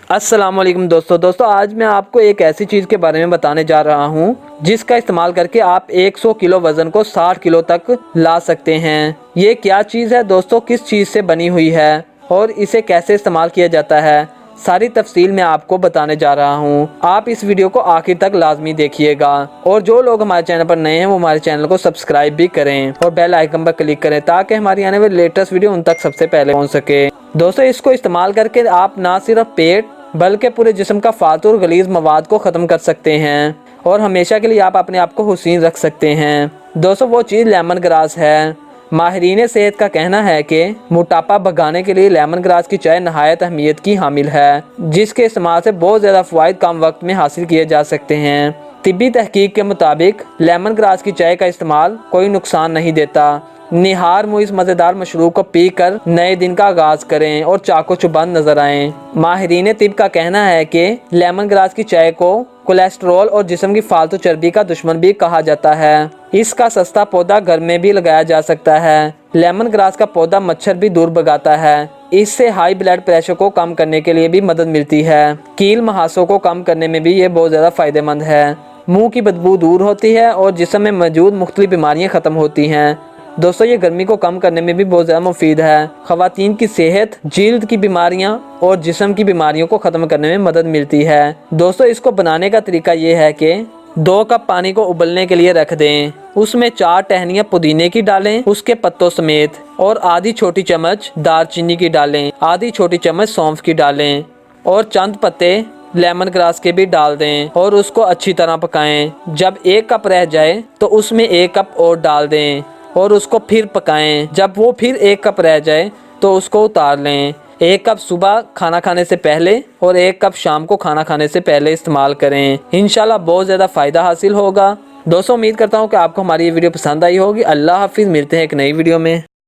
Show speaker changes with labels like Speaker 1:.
Speaker 1: السلام علیکم دوستوں آج میں آپ کو ایک ایسی چیز کے بارے میں بتانے جا رہا ہوں جس کا استعمال کر کے آپ 100 کلو وزن کو 60 کلو تک لا سکتے ہیں۔ یہ کیا چیز ہے دوستوں، کس چیز سے بنی ہوئی ہے اور اسے کیسے استعمال کیا جاتا ہے، ساری تفصیل میں آپ کو بتانے جا رہا ہوں۔ آپ اس ویڈیو کو آخر تک لازمی دیکھیے گا، اور جو لوگ ہمارے چینل پر نئے ہیں وہ ہمارے چینل کو سبسکرائب بھی کریں اور بیل آئیکن پر کلک کریں تاکہ ہماری آنے والی لیٹسٹ ویڈیو ان تک سب سے پہلے پہنچ سکے۔ دوستوں اس کو استعمال کر کے آپ نہ صرف پیٹ بلکہ پورے جسم کا فالتو اور غلیظ مواد کو ختم کر سکتے ہیں، اور ہمیشہ کے لیے آپ اپنے آپ کو حسین رکھ سکتے ہیں۔ دوستوں وہ چیز لیمن گراس ہے۔ ماہرین صحت کا کہنا ہے کہ موٹاپا بھگانے کے لیے لیمن گراس کی چائے نہایت اہمیت کی حامل ہے، جس کے استعمال سے بہت زیادہ فوائد کم وقت میں حاصل کیے جا سکتے ہیں۔ طبی تحقیق کے مطابق لیمن گراس کی چائے کا استعمال کوئی نقصان نہیں دیتا۔ نہار اس مزیدار مشروب کو پی کر نئے دن کا آغاز کریں اور چاقو چبند نظر آئیں۔ ماہرین طب کا کہنا ہے کہ لیمن گراس کی چائے کو کولیسٹرول اور جسم کی فالتو چربی کا دشمن بھی کہا جاتا ہے۔ اس کا سستا پودا گھر میں بھی لگایا جا سکتا ہے۔ لیمن گراس کا پودا مچھر بھی دور بھگاتا ہے۔ اس سے ہائی بلڈ پریشر کو کم کرنے کے لیے بھی مدد ملتی ہے۔ کیل مہاسوں کو کم کرنے میں بھی یہ بہت زیادہ فائدہ مند ہے۔ منہ کی بدبو دور ہوتی ہے اور جسم میں موجود مختلف بیماریاں ختم ہوتی ہیں۔ دوستوں یہ گرمی کو کم کرنے میں بھی بہت زیادہ مفید ہے۔ خواتین کی صحت، جلد کی بیماریاں اور جسم کی بیماریوں کو ختم کرنے میں مدد ملتی ہے۔ دوستوں اس کو بنانے کا طریقہ یہ ہے کہ 2 کپ پانی کو ابلنے کے لیے رکھ دیں، اس میں 4 ٹہنیاں پودینے کی ڈالیں اس کے پتوں سمیت، اور آدھی چھوٹی چمچ دار چینی کی ڈالیں، آدھی چھوٹی چمچ سونف کی ڈالیں، اور چند پتے لیمن گراس کے بھی ڈال دیں اور اس کو اچھی طرح پکائیں۔ جب 1 کپ رہ جائے تو اس میں 1 کپ اور ڈال دیں اور اس کو پھر پکائیں۔ جب وہ پھر 1 کپ رہ جائے تو اس کو اتار لیں۔ 1 کپ صبح کھانا کھانے سے پہلے اور 1 کپ شام کو کھانا کھانے سے پہلے استعمال کریں۔ انشاءاللہ بہت زیادہ فائدہ حاصل ہوگا۔ دوستوں امید کرتا ہوں کہ آپ کو ہماری یہ ویڈیو پسند آئی ہوگی۔ اللہ حافظ، ملتے ہیں ایک نئی ویڈیو میں۔